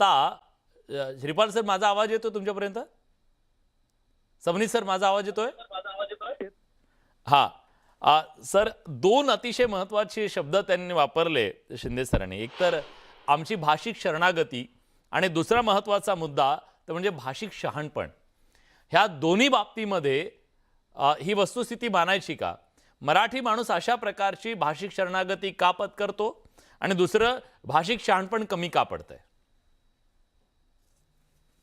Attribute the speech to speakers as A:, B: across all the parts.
A: आता श्रीपाल सर, माझा आवाज येतो तुमच्यापर्यंत? सबनीस सर, माझा आवाज येतोय? हा सर, दोन अतिशय महत्त्वाचे शब्द त्यांनी वापरले शिंदे सरांनी. एक तर आमची भाषिक शरणागती आणि दुसरा महत्त्वाचा मुद्दा तो म्हणजे भाषिक शहाणपण. ह्या दोन्ही बाबतीमध्ये ही वस्तुस्थिती मानायची का? मराठी माणूस अशा प्रकारची भाषिक शरणागती का पत्करतो आणि दुसरं भाषिक शहाणपण कमी का पडतंय?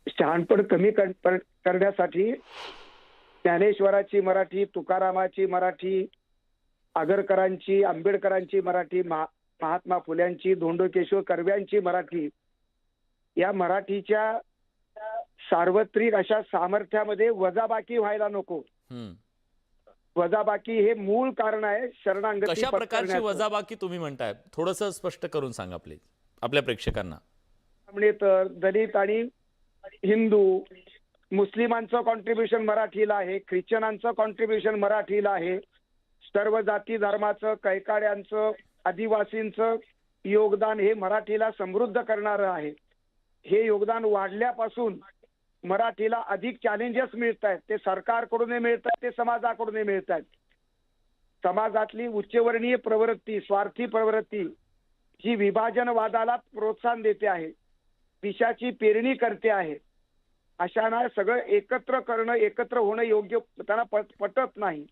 B: शहाणपण कमी करण्यासाठी ज्ञानेश्वराची मराठी, तुकारामाची मराठी, आगरकरांची, आंबेडकरांची मराठी, महात्मा फुल्यांची, धोंडो केशव कर्व्यांची मराठी, या मराठीच्या सार्वत्रिक अशा सामर्थ्यामध्ये वजाबाकी व्हायला नको. वजाबाकी हे मूळ कारण आहे शरणागती.
A: कशा प्रकारची वजाबाकी तुम्ही म्हणताय? थोडंसं स्पष्ट करून सांगा प्लीज आपल्या प्रेक्षकांना.
B: तर दलित आणि हिंदू, मुस्लिमांचं कॉन्ट्रीब्युशन मराठीला आहे, ख्रिश्चनांचं कॉन्ट्रीब्युशन मराठीला आहे, सर्व जाती धर्माचं, कैकाड्यांचं, आदिवासींचं योगदान हे मराठीला समृद्ध करणारं आहे. हे योगदान वाढल्यापासून मराठीला अधिक चॅलेंजेस मिळत आहेत. ते सरकारकडूनही मिळत आहेत, ते समाजाकडूनही मिळत आहेत. समाजातली उच्चवर्णीय प्रवृत्ती, स्वार्थी प्रवृत्ती ही विभाजनवादाला प्रोत्साहन देते आहे, विषाची पेरणी करते आहे. अशांना सगळं एकत्र करणं, एकत्र होणं योग्य त्यांना पटत नाही.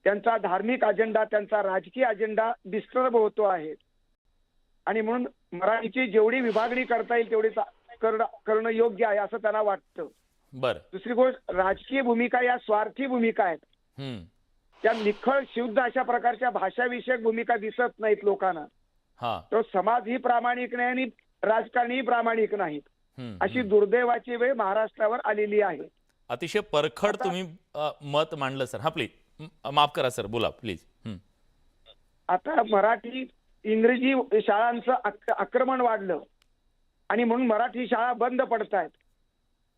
B: त्यांचा धार्मिक अजेंडा, त्यांचा राजकीय अजेंडा डिस्टर्ब होतो आहे. आणि म्हणून मराठीची जेवढी विभागणी करता येईल तेवढी करणं योग्य आहे असं त्यांना वाटतं.
A: बरं.
B: दुसरी गोष्ट, राजकीय भूमिका या स्वार्थी भूमिका आहेत. त्या निखळ शुद्ध अशा प्रकारच्या भाषाविषयक भूमिका दिसत नाहीत लोकांना. तो समाज ही प्रामाणिक नाही आणि राजकारणही प्रामाणिक नाहीत. अशी दुर्दैवाची वेळ महाराष्ट्रावर आलेली आहे.
A: अतिशय परखड तुम्ही मत मांडलं सर. हा प्लीज माफ करा सर, बोला प्लीज.
B: आता मराठी इंग्रजी शाळांचं आक्रमण वाढलं आणि म्हणून मराठी शाळा बंद पडतायत.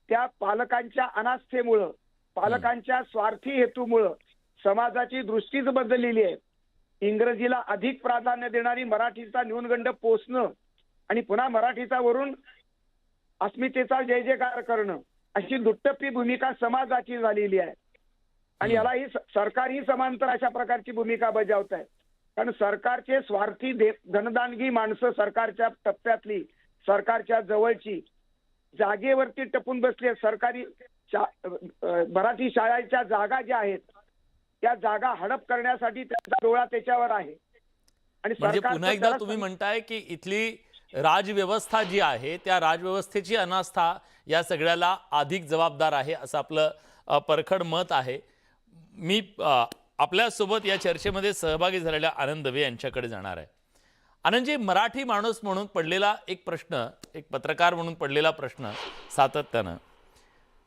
B: त्या पालकांच्या अनास्थेमुळं, पालकांच्या स्वार्थी हेतूमुळं समाजाची दृष्टीच बदललेली आहे. इंग्रजीला अधिक प्राधान्य देणारी मराठीचा न्यूनगंड पोचणं आणि पुन्हा मराठीचा वरून अस्मितेचा जय जयकार करणं अशी दुट्टप्पी भूमिका समाजाची झालेली आहे. आणि यालाही सरकारही समांतर अशा प्रकारची भूमिका बजावत आहे. कारण सरकारचे स्वार्थी धनदानगी माणसं सरकारच्या टप्प्यातली, सरकारच्या जवळची जागेवरती टपून बसले. सरकारी मराठी शाळेच्या जागा ज्या आहेत त्या जागा हडप करण्यासाठी त्यांचा डोळा त्याच्यावर आहे. आणि
A: म्हणजे पुन्हा एकदा तुम्ही म्हणताय की इथली राजव्यवस्था जी आहे त्या राजव्यवस्थेची अनास्था या सगळ्याला अधिक जबाबदार आहे असं आपलं परखड मत आहे. मी आपल्यासोबत या चर्चेमध्ये सहभागी झालेल्या आनंद दवे यांच्याकडे जाणार आहे. आनंदजी, मराठी माणूस म्हणून पडलेला एक प्रश्न, एक पत्रकार म्हणून पडलेला प्रश्न सातत्यानं,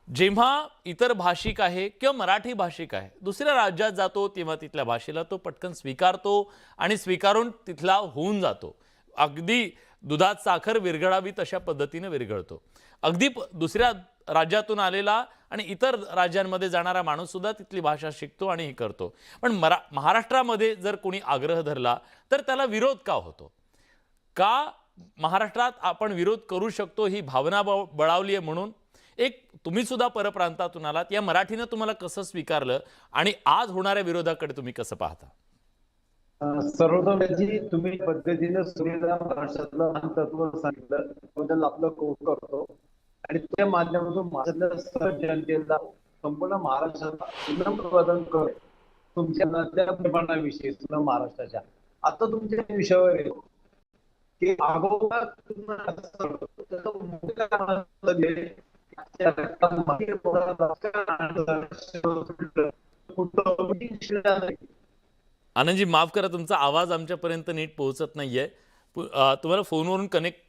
A: जेव्हा इतर भाषिक आहे किंवा मराठी भाषिक आहे दुसऱ्या राज्यात जातो तेव्हा तिथल्या भाषेला तो पटकन स्वीकारतो आणि स्वीकारून तिथला होऊन जातो. अगदी दुधात साखर विरघळावी तशा पद्धतीने विरघळतो. अगदी दुसऱ्या राज्यातून आलेला आणि इतर राज्यांमध्ये जाणारा माणूस सुद्धा तिथली भाषा शिकतो आणि हे करतो. पण महाराष्ट्रामध्ये जर कोणी आग्रह धरला तर त्याला विरोध का होतो? का महाराष्ट्रात आपण विरोध करू शकतो ही भावना बळावली आहे म्हणून? एक तुम्ही सुद्धा परप्रांतातून आलात, या मराठीनं तुम्हाला कसं स्वीकारलं आणि आज होणाऱ्या विरोधाकडे तुम्ही कसं पाहता?
C: सर्वतोजी तुम्ही पद्धतीने सुरेला महाराष्ट्रातलं तत्व सांगितलं त्याबद्दल आपलं कौतुक करतो. आणि त्या माध्यमातून महाराष्ट्रातल्या सर्व जनतेला, संपूर्ण महाराष्ट्राला विनम्र कर तुमच्या त्या प्रमाणाविषयी पूर्ण महाराष्ट्राच्या. आता तुमच्या विषयावर येतो की अगोदर
A: आनंदजी, माफ करा, तुमचा आवाज आमच्यापर्यंत नीट पोहोचत नाहीये. तुम्हाला फोनवरून कनेक्ट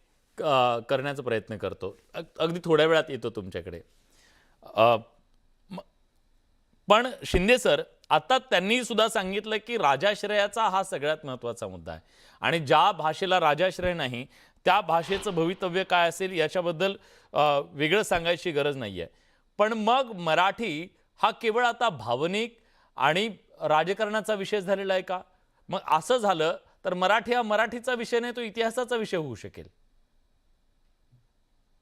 A: करण्याचा प्रयत्न करतो, अगदी थोड्या वेळात येतो तुमच्याकडे. पण शिंदे सर, आता त्यांनी सुद्धा सांगितलं की राजाश्रयाचा हा सगळ्यात महत्त्वाचा मुद्दा आहे आणि ज्या भाषेला राजाश्रय नाही त्या भाषेचं भवितव्य काय असेल याच्याबद्दल वेगळं सांगायची गरज नाही आहे. पण मग मराठी हा केवळ आता भावनिक आणि राजकारणाचा विषय झालेला आहे का? मग असं झालं तर मराठी हा मराठीचा विषय नाही, तो इतिहासाचा विषय होऊ शकेल.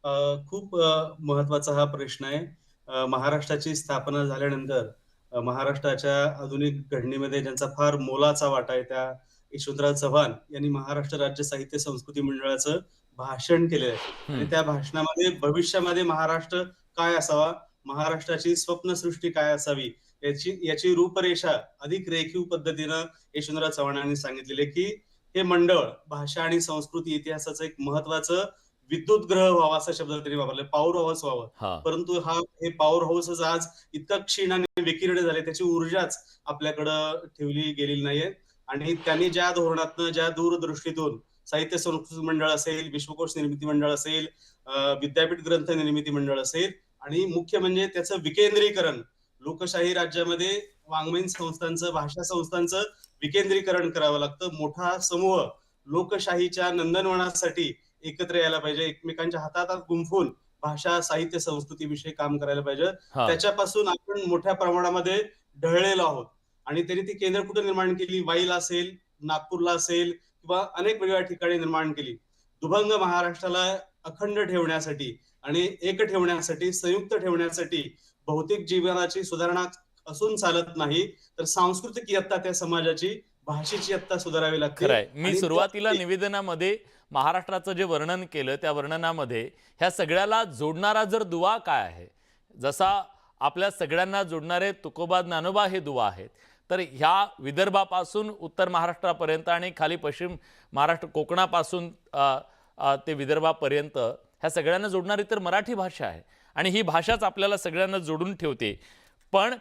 D: खूप महत्वाचा हा प्रश्न आहे. महाराष्ट्राची स्थापना झाल्यानंतर महाराष्ट्राच्या आधुनिक घडणीमध्ये ज्यांचा फार मोलाचा वाटा आहे, त्या यशवंतराव चव्हाण यांनी महाराष्ट्र राज्य साहित्य संस्कृती मंडळाचं भाषण केलेलं आहे आणि
A: हम्म.
D: त्या भाषणामध्ये भविष्यामध्ये महाराष्ट्र काय असावा, महाराष्ट्राची स्वप्नसृष्टी काय असावी, याची रूपरेषा अधिक रेखीव पद्धतीनं यशवंतराव चव्हाणांनी सांगितलेली आहे, की हे मंडळ भाषा आणि संस्कृती इतिहासाचं एक महत्वाचं विद्युत ग्रह व्हावा असा शब्द त्यांनी वापरला, पॉवर हाऊस व्हावं.
A: हा.
D: परंतु हे पॉवर हाऊसच आज इतका क्षीणाने विकीर्ण झाले, त्याची ऊर्जाच आपल्याकडं ठेवली गेलेली नाहीये. आणि त्यांनी ज्या धोरणातनं, ज्या दूरदृष्टीतून साहित्य संस्कृती मंडळ असेल, विश्वकोश निर्मिती मंडळ असेल, विद्यापीठ ग्रंथ निर्मिती मंडळ असेल आणि मुख्य म्हणजे त्याचं विकेंद्रीकरण, लोकशाही राज्यामध्ये वाङ्मयीन संस्थांचं, भाषा संस्थांचं विकेंद्रीकरण करावं लागतं. मोठा समूह लोकशाहीच्या नंदनवनासाठी एकत्र यायला पाहिजे, एकमेकांच्या हातात गुंफून भाषा साहित्य संस्कृतीविषयी काम करायला पाहिजे.
A: हा.
D: त्याच्यापासून आपण मोठ्या प्रमाणामध्ये ढळलेलो आहोत आणि त्यांनी ती केंद्र कुठे निर्माण केली, वाईला असेल, नागपूरला असेल किंवा अनेक वेगवेगळ्या ठिकाणी निर्माण केली. दुभंग महाराष्ट्राला अखंड ठेवण्यासाठी आणि एक ठेवण्यासाठी, संयुक्त ठेवण्यासाठी भौतिक जीवनाची सुधारणा असून चालत नाही, तर सांस्कृतिक इयत्ता त्या समाजाची, भाषेची इयत्ता सुधारावी लागते.
A: खरंय. मी
D: आणि
A: सुरुवातीला निवेदनामध्ये महाराष्ट्राचं जे वर्णन केलं त्या वर्णनामध्ये ह्या सगळ्याला जोडणारा जर दुवा काय आहे, जसा आपल्या सगळ्यांना जोडणारे तुकोबा ज्ञानोबा हे दुवा आहेत, तर ह्या विदर्भापासून उत्तर महाराष्ट्रापर्यंत आणि खाली पश्चिम महाराष्ट्र कोकणापासून ते विदर्भापर्यंत ह्या सगळ्यांना जोडणारी तर मराठी भाषा आहे आणि ही भाषाच आपल्याला सगळ्यांना जोडून ठेवते. पण